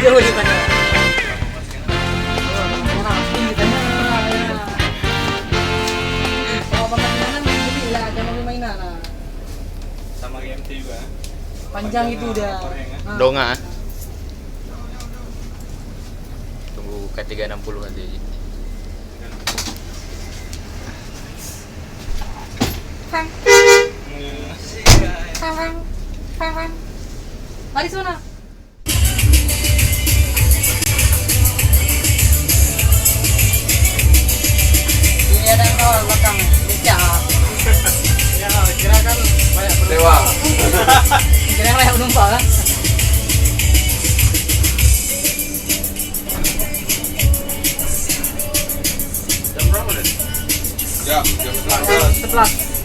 Jauh di mana? Rapi ditanya. Kalau permainan gila, jangan permainan. Sama GMT juga. Panjang itu udah. Donga. Tunggu K360 nanti. Mari sana. Ini ada yang kawal belakang. Dicap. Ya, kira kan banyak Dewa. Kira yang layak penumpang kan? jam berapa deh? Jam 11. 11.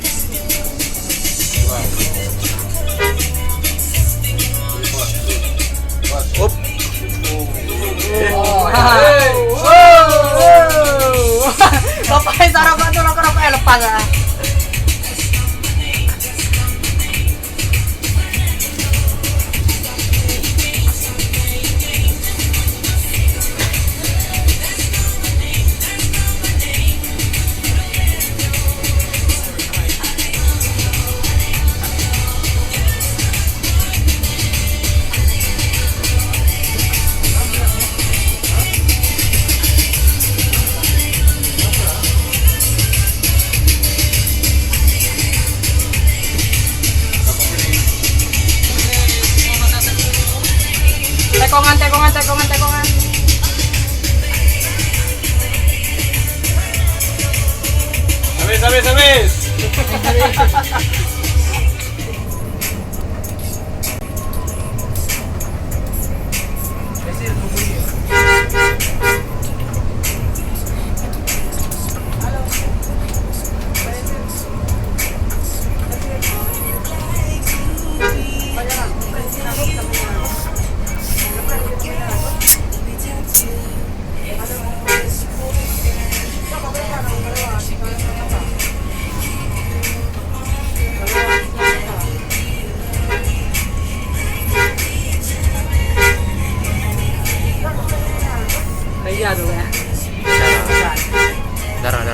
Up. Bapaknya sarapan tuh rokok-rokoknya lepas ah. Tekongan. Habis. Meja dulu ya. Darah.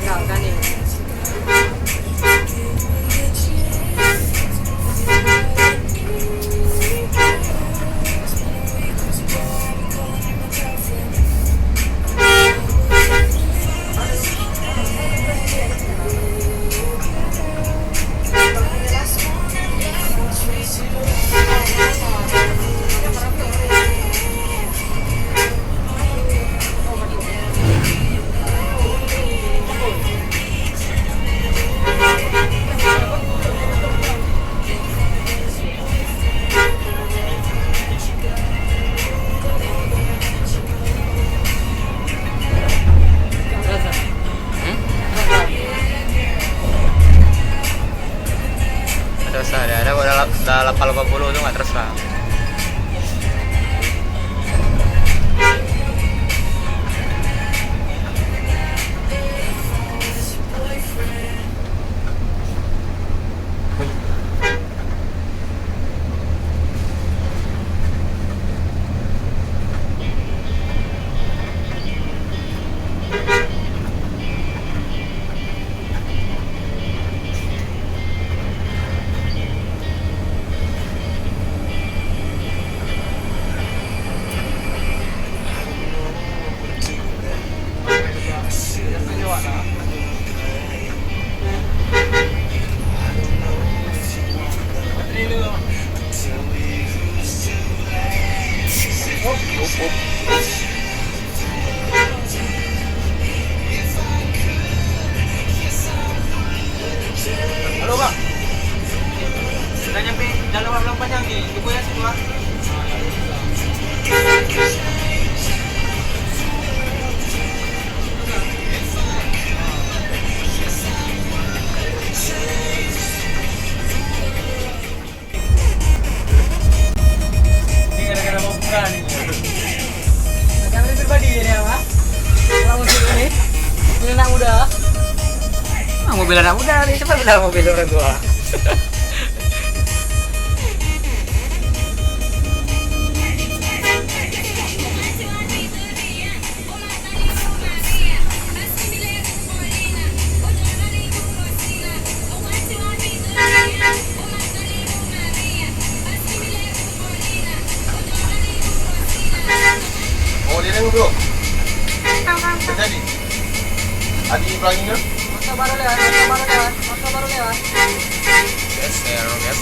Enggak kan ini. Terus ada udah 80 tuh nggak terus lah. Halo bang, sudah nyampe jalan Warung Panjang nih, tunggu ya situ ah. Ini gara-gara mau buka nih. Jangan pribadi ini ya Pak. Kalau musik ini, ini anak muda. Mobil anak muda nih, coba bilang mobil orang tua. pelanginya. Motor baru lewat, motor baru lewat, motor baru lewat. Geser. Ya,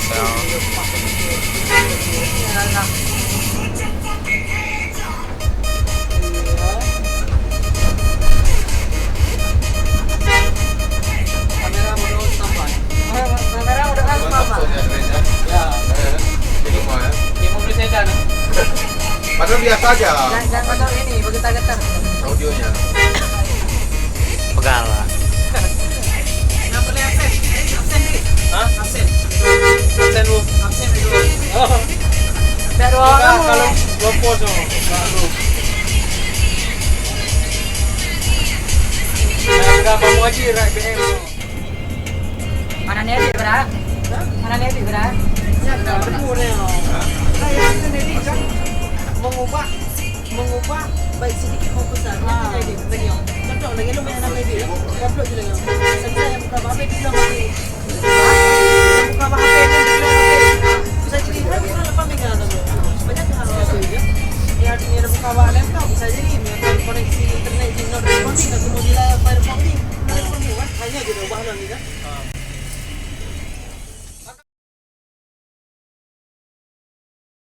nah. Kamera udah tambah. Kamera udah tambah. Ya. Jadi mau ya. Ini mobil sedan. Padahal biasa aja Jangan motor ini, bergetar-getar. audionya. Pegal lah. Kenapa boleh absen? Absen nih. Hah? Absen. Absen lu. Absen dulu. Oh. Biar Kalau orang belum pos baru. Nah, berapa mau aja BM? mana Nevi berat? Mana Nevi berat? Ya, nggak perlu Neo. Kayak itu Nevi kan mengubah baik sedikit maupun besar. Yang ini lagi yang contoh lagi lu main nama dia, upload juga yang. Saya yang buka HP dia bilang lagi. Buka HP dia bilang lagi. Bisa jadi kan bisa lepas megang tu. Banyak hal itu ya. Ya artinya ada buka laptop bisa jadi kalau koneksi internet di not responding atau mau di layar Firefox ni, responding kan hanya gitu ubah lagi kan.